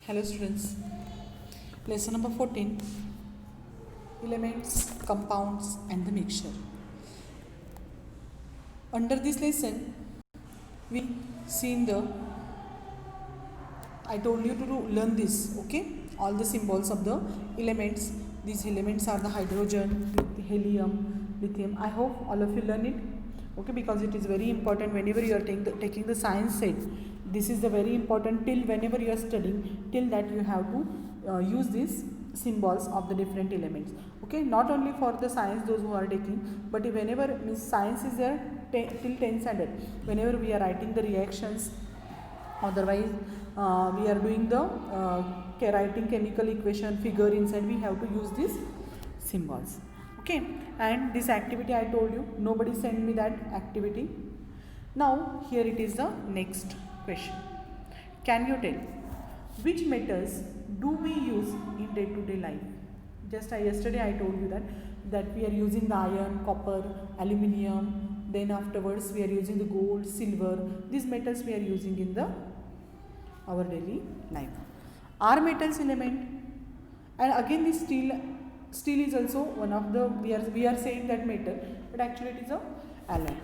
Hello students, lesson number 14, elements, compounds and the mixture. Under this lesson, we seen I told you to learn this, okay? All the symbols of the elements. These elements are the hydrogen, helium, lithium. I hope all of you learn it, okay? Because it is very important whenever you are taking the science set. This is the very important till whenever you are studying, till that you have to use these symbols of the different elements, okay? Not only for the science those who are taking, but whenever science is there till 10th standard, whenever we are writing the reactions, otherwise we are doing the writing chemical equation figure inside, we have to use these symbols, okay? And this activity I told you, nobody sent me that activity. Now here it is the next question. Can you tell which metals do we use in day-to-day life? Just yesterday I told you that we are using the iron, copper, aluminium, then afterwards we are using the gold, silver. These metals we are using in our daily life. Are metals element? And again this steel is also one of the, we are saying that metal, but actually it is a alloy.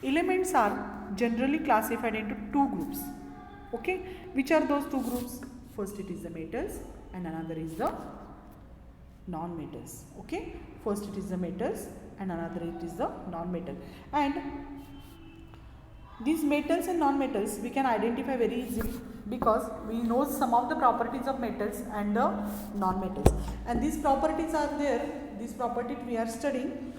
Elements are generally classified into two groups, okay? Which are those two groups? First it is the metals and another is the non-metals, okay? First it is the metals and another it is the non-metal. And these metals and non-metals we can identify very easily because we know some of the properties of metals and the non-metals, and these properties are there. This property we are studying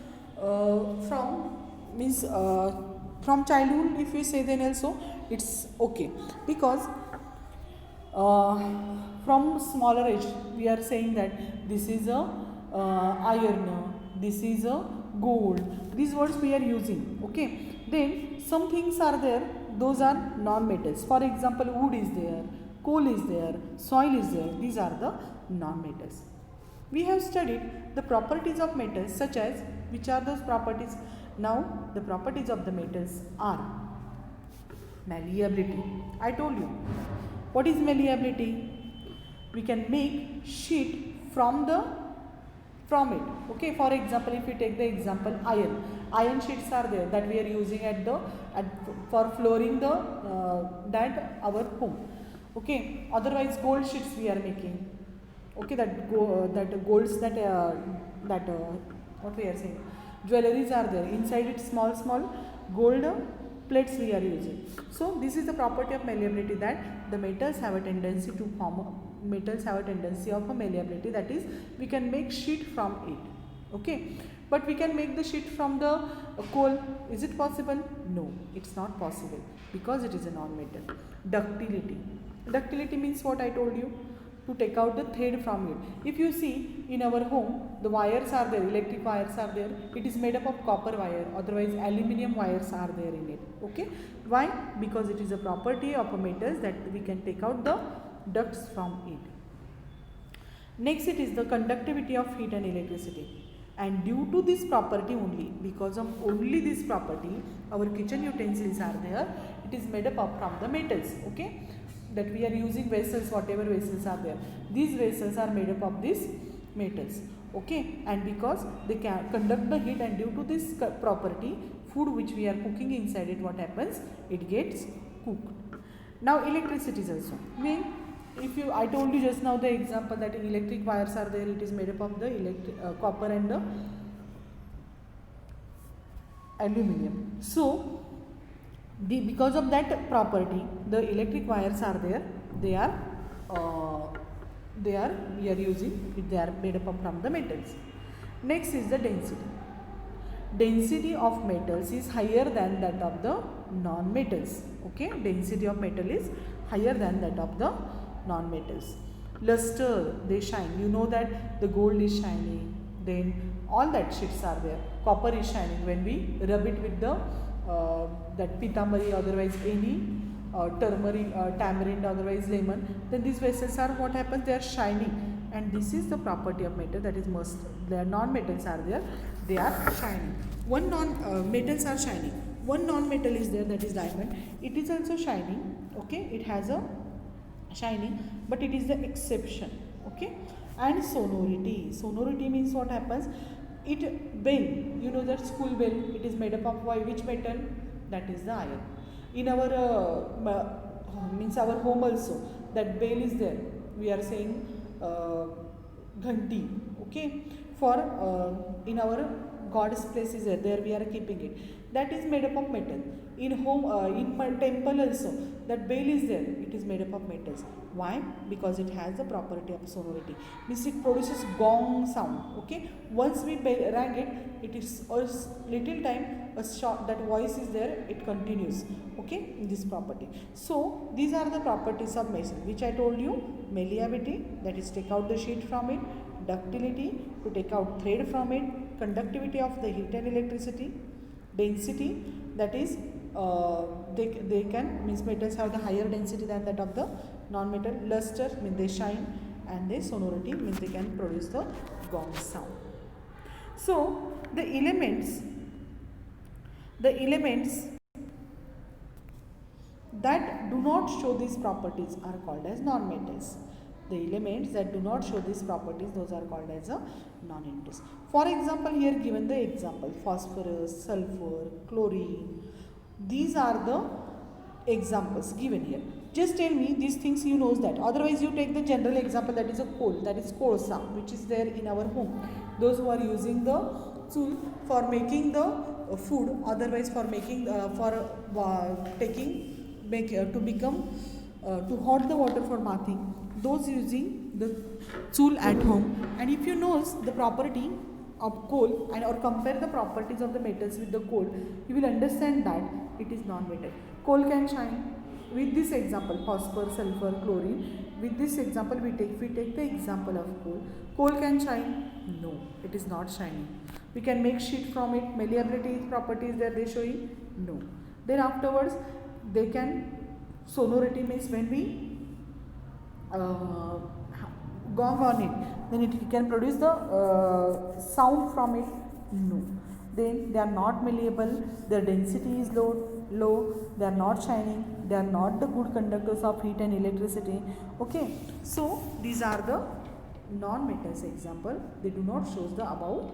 from childhood. If we say, then also it's okay, because from smaller age we are saying that this is a iron, this is a gold. These words we are using, okay? Then some things are there, those are non-metals. For example, wood is there, coal is there, soil is there. These are the non-metals. We have studied the properties of metals, such as, which are those properties? Now the properties of the metals are malleability. I told you. What is malleability? We can make sheet from it, okay? For example, if we take the example iron sheets are there that we are using for flooring that our home, okay? Otherwise gold sheets we are making, okay? Golds what we are saying, jewelries are there inside it, small gold plates we are using. So this is the property of malleability, that the metals have a tendency of a malleability, that is, we can make sheet from it, okay? But we can make the sheet from the coal. Is it possible? No, it's not possible, because it is a non-metal. Ductility means what I told you, to take out the thread from it. If you see in our home, the wires are there, electric wires are there, it is made up of copper wire, otherwise aluminium wires are there in it, okay? Why? Because it is a property of a metals that we can take out the ducts from it. Next, it is the conductivity of heat and electricity. And due to this property only, because of only this property, our kitchen utensils are there, it is made up from the metals, okay? That we are using vessels, whatever vessels are there, these vessels are made up of these metals, okay? And because they can conduct the heat, and due to this property, food which we are cooking inside it, what happens? It gets cooked. Now electricity is also, I told you just now the example that electric wires are there, it is made up of the copper and the aluminium. So because of that property, the electric wires are there, we are using it, they are made up from the metals. Next is the density. Density of metals is higher than that of the non-metals, okay? Density of metal is higher than that of the non-metals. Luster, they shine. You know that the gold is shining, then all that sheets are there. Copper is shining when we rub it with the that pitambari, otherwise any turmeric, tamarind, otherwise lemon, then these vessels are, what happens? They are shining, and this is the property of metal, that is their non-metals are there, they are shining. Metals are shining. One non-metal is there, that is diamond. It is also shining, okay? It has a shining, but it is the exception. Okay. And sonority means what happens, it bell, you know that school bell, it is made up of which metal? That is the iron. In our means our home also, that bell is there, we are saying ghanti. Okay. For in our god's place is there we are keeping it, that is made up of metal. In home in temple also, that bell is there, it is made up of metals. Why? Because it has the property of sonority, means it produces gong sound. Okay. Once we rang it, it is a little time, a short, that voice is there, it continues. Okay. In this property. So these are the properties of masonry, which I told you. Malleability, that is take out the sheet from it. Ductility, to take out thread from it. Conductivity of the heat and electricity. Density, that is they can, means metals have the higher density than that of the non-metal. Luster, means they shine. And the sonority, means they can produce the gong sound. So the elements that do not show these properties are called as non-metals. The elements that do not show these properties, those are called as a non-metals. For example, here given the example, phosphorus, sulfur, chlorine. These are the examples given here. Just tell me these things, you know that. Otherwise, you take the general example, that is a coal, that is kolsa, which is there in our home. Those who are using the tool for making the food, otherwise for making to hot the water for bathing, those using the tool at home. And if you know the property of coal and or compare the properties of the metals with the coal, you will understand that it is non-metal. Coal can shine. With this example, phosphor, sulfur, chlorine, with this example we take the example of coal. Coal can shine? No, it is not shining. We can make sheet from it. Malleability properties that they showing? No. Then afterwards they can, sonority means when we gong on it, then it can produce the sound from it? No. Then they are not malleable, their density is low, they are not shining, they are not the good conductors of heat and electricity. Okay. So these are the non-metals example. They do not show the above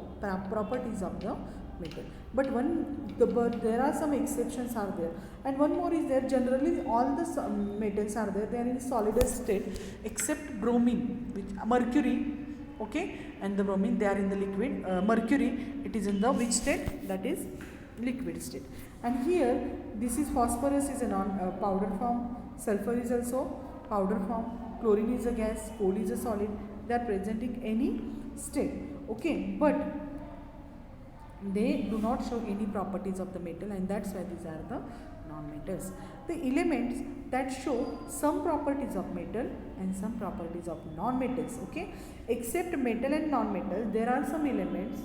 properties of the metal. But there are some exceptions are there. And one more is there, generally all the metals are there, they are in solid state except bromine, which mercury. Okay. And the bromine, they are in the liquid. Mercury, it is in the which state? That is liquid state. And here this is phosphorus is a powder form, sulfur is also powder form, chlorine is a gas, coal is a solid. They are present in any state. Okay. But they do not show any properties of the metal, and that's why these are the non-metals. The elements that show some properties of metal and some properties of non-metals. Okay. Except metal and non-metal, there are some elements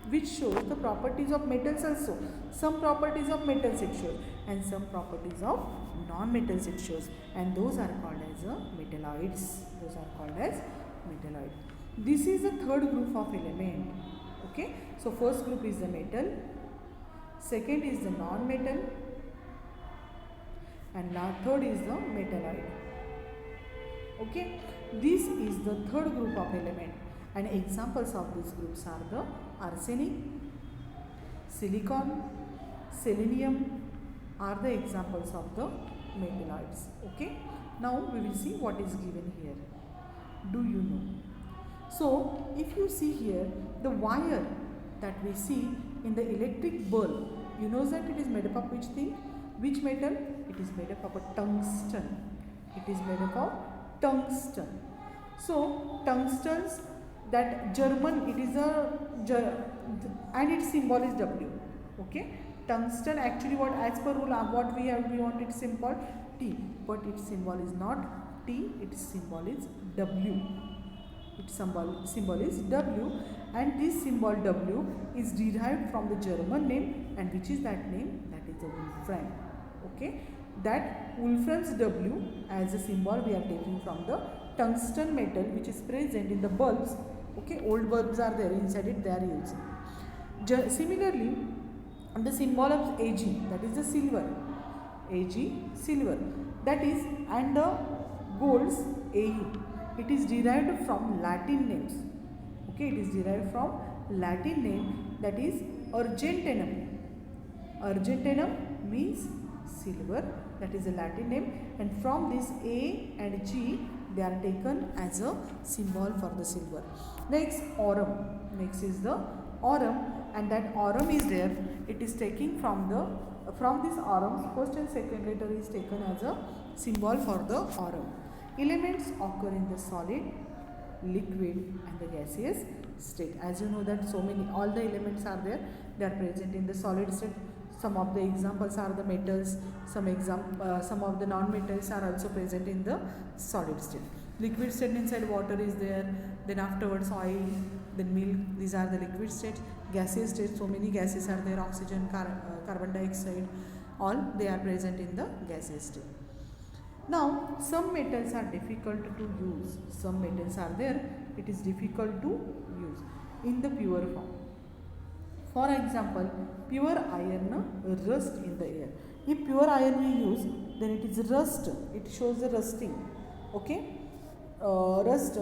which show the properties of metals also. Some properties of metals it shows and some properties of non-metals it shows, and those are called as metalloids. Those are called as metalloid. This is the third group of element. Okay. So first group is the metal, second is the non-metal, and third is the metalloid. Okay. This is the third group of element, and examples of these groups are the arsenic, silicon, selenium are the examples of the metalloids. Okay. Now we will see what is given here. Do you know? So if you see here, the wire that we see in the electric bulb, you know that it is made up of which thing? Which metal? It is made up of a tungsten. It is made up of tungsten. So tungstens, that German, it is and its symbol is W. Okay. Tungsten, actually what, as per rule, what we want its symbol T, but its symbol is not T, its symbol is W. Its symbol is W, and this symbol W is derived from the German name, and which is that name? That is the Wolfram. Okay. That Wolfram's W as a symbol we are taking from the tungsten metal, which is present in the bulbs. Okay. Old bulbs are there, inside it they are using. Similarly, the symbol of Ag, that is the silver. Ag, silver. That is, and golds AU. It is derived from Latin names. Okay, it is derived from Latin name, that is Argentinum. Argentinum means silver, that is a Latin name, and from this A and G they are taken as a symbol for the silver. Next, aurum. Next is the aurum, and that aurum is there. It is taking from this aurums, first and second letter is taken as a symbol for the aurum. Elements occur in the solid, liquid and the gaseous state. As you know that all the elements are there, they are present in the solid state. Some of the examples are the metals, some of the non-metals are also present in the solid state. Liquid state inside water is there, then afterwards oil, then milk, these are the liquid states. Gaseous state, so many gases are there, oxygen, carbon dioxide, all they are present in the gaseous state. Now, some metals are difficult to use. Some metals are there, it is difficult to use in the pure form. For example, pure iron rust in the air. If pure iron we use, then it is rust. It shows the rusting. Okay, rust.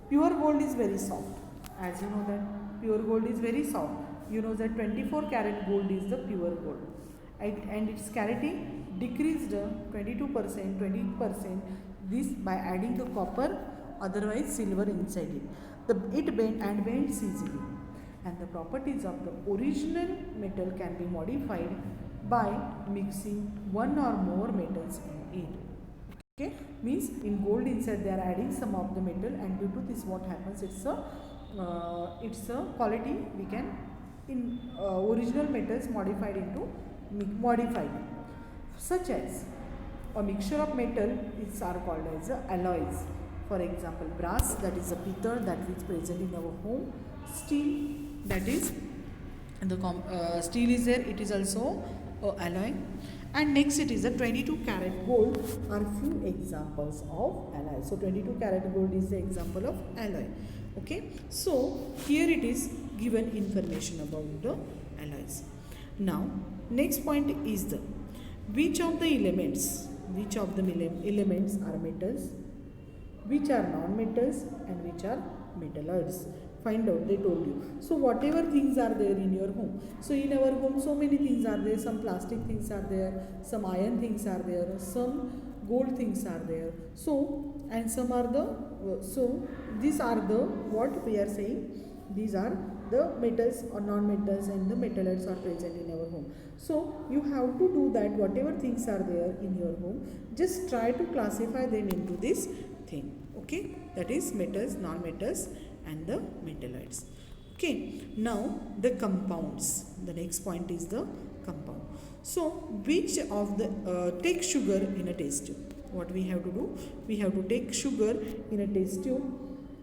Pure gold is very soft. As you know that pure gold is very soft. You know that 24 karat gold is the pure gold, and its carity decreased 22%, 20%. This by adding the copper, otherwise silver inside it. It bends easily. And the properties of the original metal can be modified by mixing one or more metals in it. Okay, means in gold inside they are adding some of the metal, and due to this what happens, it's a quality we can in original metals modified into modified, such as a mixture of metal is are called as alloys. For example, brass, that is a pitcher that is present in our home. Steel, that is the steel is there, it is also alloy. And next it is a 22 karat gold are few examples of alloy. So 22 karat gold is the example of alloy. Okay, so here it is given information about the alloys. Now next point is the which of the elements are metals, which are non-metals, and which are metalloids. Find out, they told you. So whatever things are there in your home, so in our home so many things are there, some plastic things are there, some iron things are there, some gold things are there, so and some are the so these are the what we are saying, these are the metals or non-metals, and the metalloids are present in our home. So you have to do that, whatever things are there in your home, just try to classify them into this thing. Okay, that is metals, non-metals and the metalloids. Okay, now the compounds. The next point is the compound. So which of the take sugar in a test tube. What we have to do? We have to take sugar in a test tube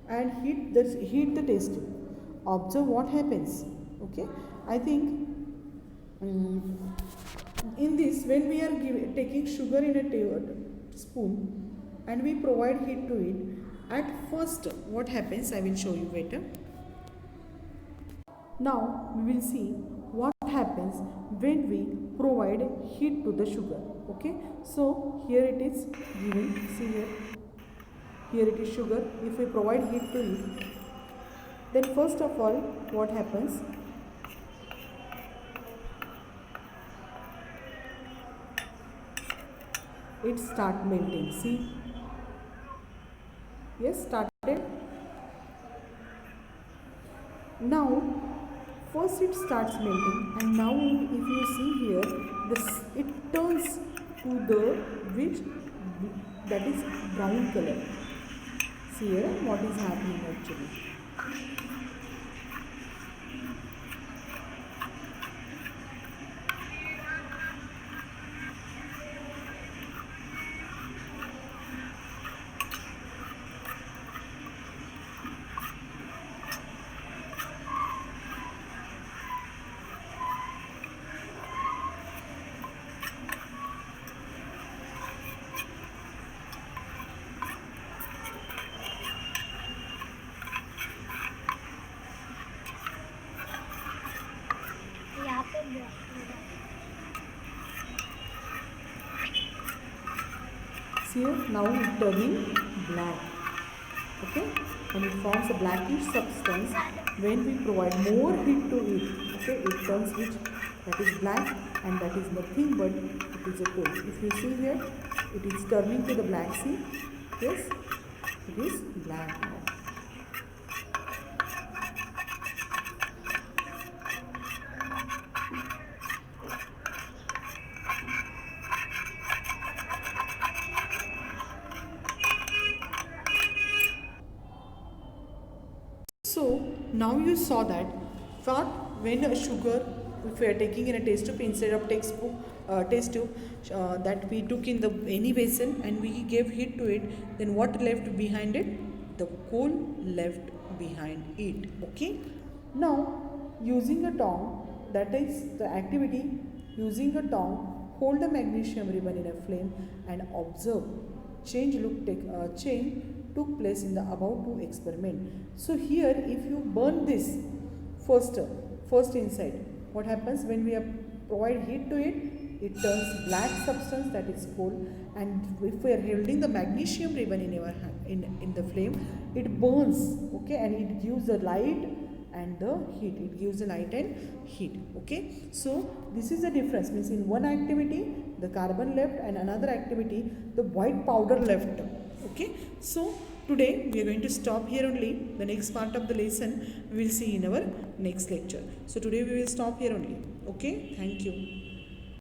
and heat the test tube. Observe what happens. Okay, I think in this, when we are taking sugar in a spoon and we provide heat to it, at first what happens, I will show you later. Now we will see what happens when we provide heat to the sugar. Okay, so here it is given, see here it is sugar. If we provide heat to it, then first of all what happens, it start melting. See, yes, started. Now first it starts melting, and now if you see here, it turns to the which, that is brown color. See here what is happening actually. See here, now it turning black. Okay, and it forms a blackish substance when we provide more heat to it. Okay, it turns which that is black, and that is nothing but it is a coal. If you see here, it is turning to the black sea. Yes, it is black now. So now you saw that when a sugar, if we are taking in a test tube instead of textbook test tube that we took in the any basin and we gave heat to it, then what left behind it? The coal left behind it. Okay. Now using a tongue, that is the activity. Using a tongue, hold the magnesium ribbon in a flame and observe change took place in the above two experiment. So here if you burn this first inside, what happens when we provide heat to it? It turns black substance, that is coal, and if we are holding the magnesium ribbon in our hand, in the flame, it burns. Okay, and it gives the light and the heat. It gives the light and heat. Okay, so this is the difference, means in one activity the carbon left and another activity the white powder left. Okay, so today we are going to stop here only. The next part of the lesson we will see in our next lecture. So today we will stop here only. Okay, thank you.